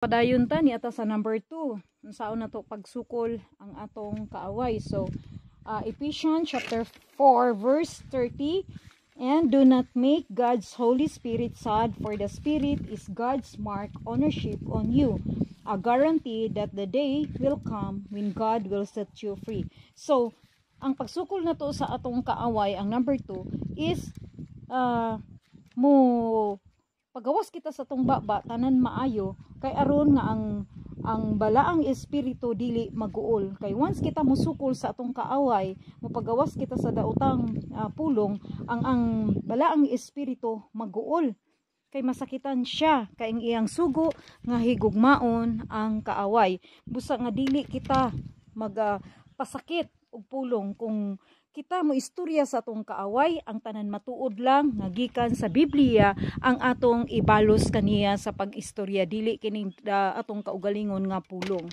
Padayon ta ni ata sa number 2. Unsaon na to pagsukol ang atong kaaway. So Ephesians chapter 4 verse 30, and do not make God's Holy Spirit sad, for the Spirit is God's mark ownership on you, a guarantee that the day will come when God will set you free. So ang pagsukol na to sa atong kaaway, ang number 2 is mo pagawas kita sa tong baba tanan maayo, kay aron nga ang balaang espiritu dili maguol. Kay once kita musukol sa atong kaaway, mopagawas kita sa daotang pulong, ang balaang espiritu maguol, kay masakitan siya, kay ang iyang sugo nga higugmaon ang kaaway. Busa nga dili kita pasakit og pulong kung kita mo istorya sa atong kaaway. Ang tanan matuod lang nga gikan sa Biblia ang atong ibalos kaniya sa pag-istorya, dili kini atong kaugalingon nga pulong.